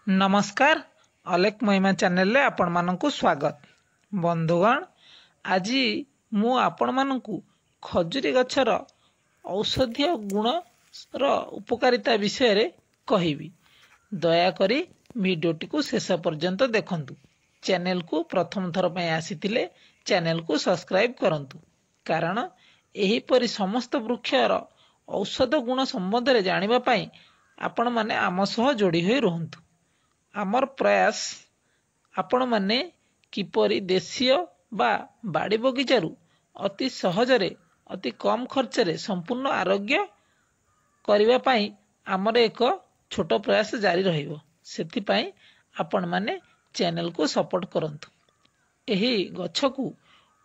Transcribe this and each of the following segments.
नमस्कार अलेख महिमा चैनल रे आपण मानकु स्वागत। बंधुगण आज मु आपण मानकु खजुरी गछर औषधीय गुण र उपकारिता विषय रे कहिबी। दया करी वीडियोटी को शेष पर्यंत देखंतु। चैनल को प्रथम थर पय आसीतिले चैनल को सब्सक्राइब करंतु, कारण एही परि समस्त वृक्षर औषध गुण संबंध रे जानिबा पय आपण माने आम सह जोड़ी होई रहंतु। आमर प्रयास आपण माने किपरि देशीय बा बाड़ी बगीचारू अति सहजरे अति कम खर्च रे संपूर्ण आरोग्य करिवा पई आमर एक छोट प्रयास जारी रहिबो। सेति पई आपण माने चैनल को सपोर्ट करंतु। एही गछ को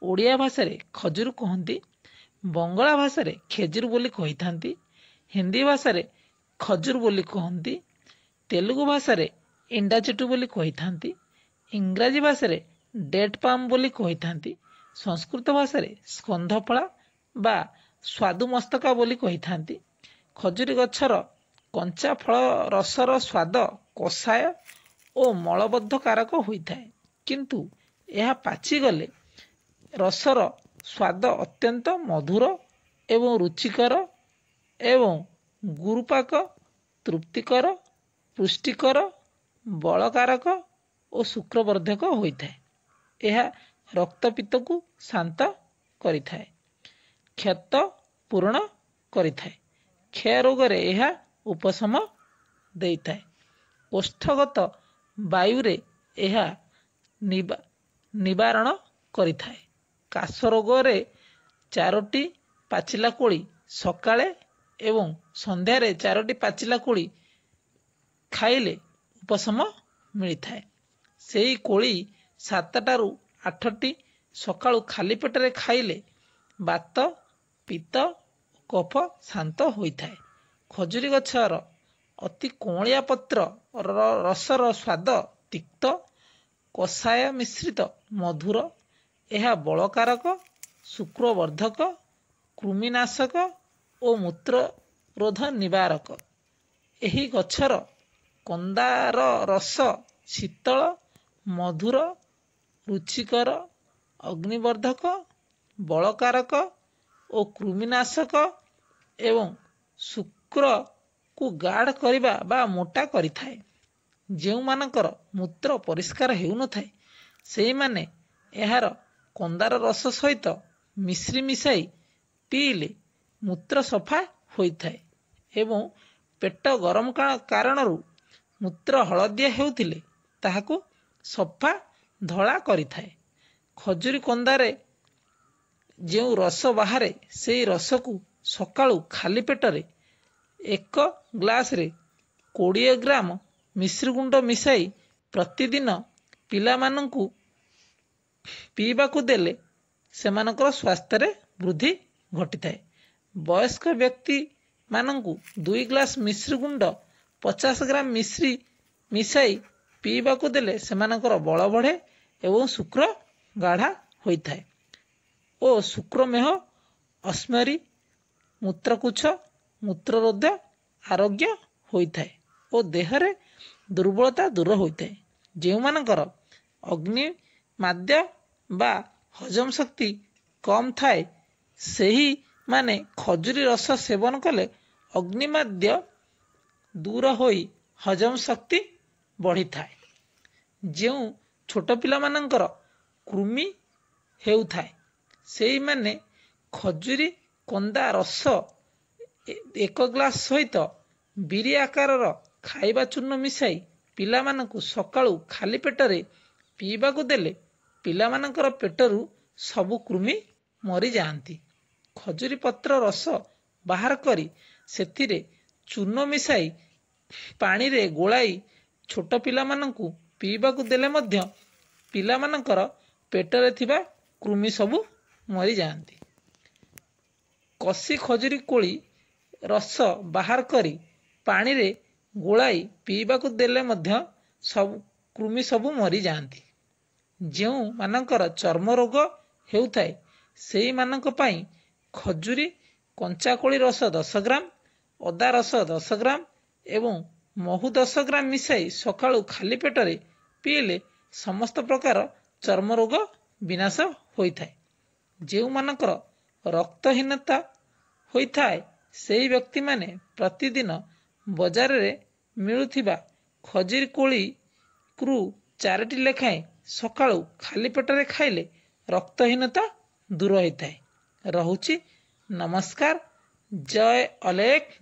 ओडिया भाषा रे खजुर कहंती, बंगला भाषा रे खेजुर बोली कहिथांती, हिंदी भाषा रे खजुर बोली कहंती, तेलुगु भाषा रे इंडाचिटू बोली कहिथांती, इंग्राजी भाषा रे डेट पाम बोली कहिथांती, संस्कृत भाषा रे स्कंधफला बा स्वादु मस्तका बोली कहिथांती। खजुरी गछर कंचा फल रसर स्वाद कषाय ओ मलबद्ध कारक होइथाय, किंतु यह पाची गले रसर स्वाद अत्यंत मधुर एवं रुचिकर एवं गुरुपाक तृप्तिकर पुष्टिकर बलकारक और शुक्रवर्धक होइथाय। यह रक्तपित्त को शांत करिथाय, क्षत पूर्ण करिथाय, क्षय रोग रे यह उपशम देइथाय, कोष्ठगत वायु रे यह निवारण करिथाय, काश रोग रे 4टी पाचिला कोली सकाळे एवं संध्या रे 4टी पाचिला कोली खाइले उपशम मिलिथाय। सेही कोली 7टारू 8टी सकाळू खाली पेटरे खाइले बात पित्त कफ शांत होइथाय। खजुरी गछर अति कोमलिया पत्र रसर स्वाद तिक्त कषाय मिश्रित मधुर, यह बलकारक शुक्रवर्धक कृमिनाशक और मूत्र रोध निवारक। एही गछर कंदार रस शीतल मधुर रुचिकर अग्निवर्धक बलकारक और कृमिनाशक एवं शुक्र को गाढ़ करिबा बा मोटा करिथाय। जेउ मानकर मूत्र परिष्कार हेउ नथाय सेही माने एहार कंदार रस सहित मिश्री मिसाई पीले मूत्र सफा होइथाय एवं पेट गरम कारणरू मूत्र हलदिया हेउथिले ताहाकू सफा धला करिथाय। खजुरी कंदारे जेउ रस बाहारे सेही रस को सकाळू खाली पेटरे 1 ग्लास रे 20 ग्राम मिश्री गुंड मिसाई प्रतिदिन पिला माननकू पीबाकू देले सेमानकर स्वास्थ्य रे वृद्धि घटिथाय। वयस्क व्यक्ति माननकू 2 ग्लास मिश्री गुंड 50 ग्राम मिश्री मिसाई पीबाकू देले सेमानकर बल बढ़े एवं शुक्र गाढ़ा होइथाय ओ शुक्रमेह अस्मरी मूत्रकुछ मूत्ररोध आरोग्य होइथाय ओ देहरे दुर्बलता दूर होइथाय। जेउ मानकर अग्नि माद्य बा हजम शक्ति कम थाए सेही माने खजुरी रस सेवन कले अग्निमाद्य दूर होई हजम शक्ति बढ़ी थाए। जेउ छोट पिला मानकर कृमि हेउ थाए सेही माने खजुरी कंदा रस 1 ग्लास सहित बिरी आकारर खाइबा चूर्ण मिसाई पिला मानकू सकाळू खाली पेटरे पीबाकू देले पिला मानकर पेटरू सबु कृमि मरी जाआंती। खजुरी पत्र रस बाहर करी सेथिरे चूर्ण मिसाई पानी रे गोलाई छोट पिला मानकू पीबाकू देले मध्य पिला मानकर पेटरे थिबा कृमि सबु मरी जाआंती। कसी खजुरी कोली रस बाहर करी पानी रे गोलाई पीबाकू देले मध्य सब कृमि सबु मरी जाआंती। जेउ मानकर चर्म रोग हेउथाय सेही मानक पई खजुरी कंचा कोली रस 10 ग्राम, अदा रस 10 ग्राम एवं महु 10 ग्राम मिसाई सकाळू खाली पेटरे पीले समस्त प्रकार चर्म रोग विनाश होइथाय। जेउ मानकर रक्तहीनता होइथाय सेही व्यक्ति माने प्रतिदिन बजार रे मिलुथिबा खजुरी कोली क्रू 4टी लेखाएं सकाळू खाली पेटरे खाइले रक्तहीनता दूर होइथाय। रहुछि नमस्कार। जय अलेख।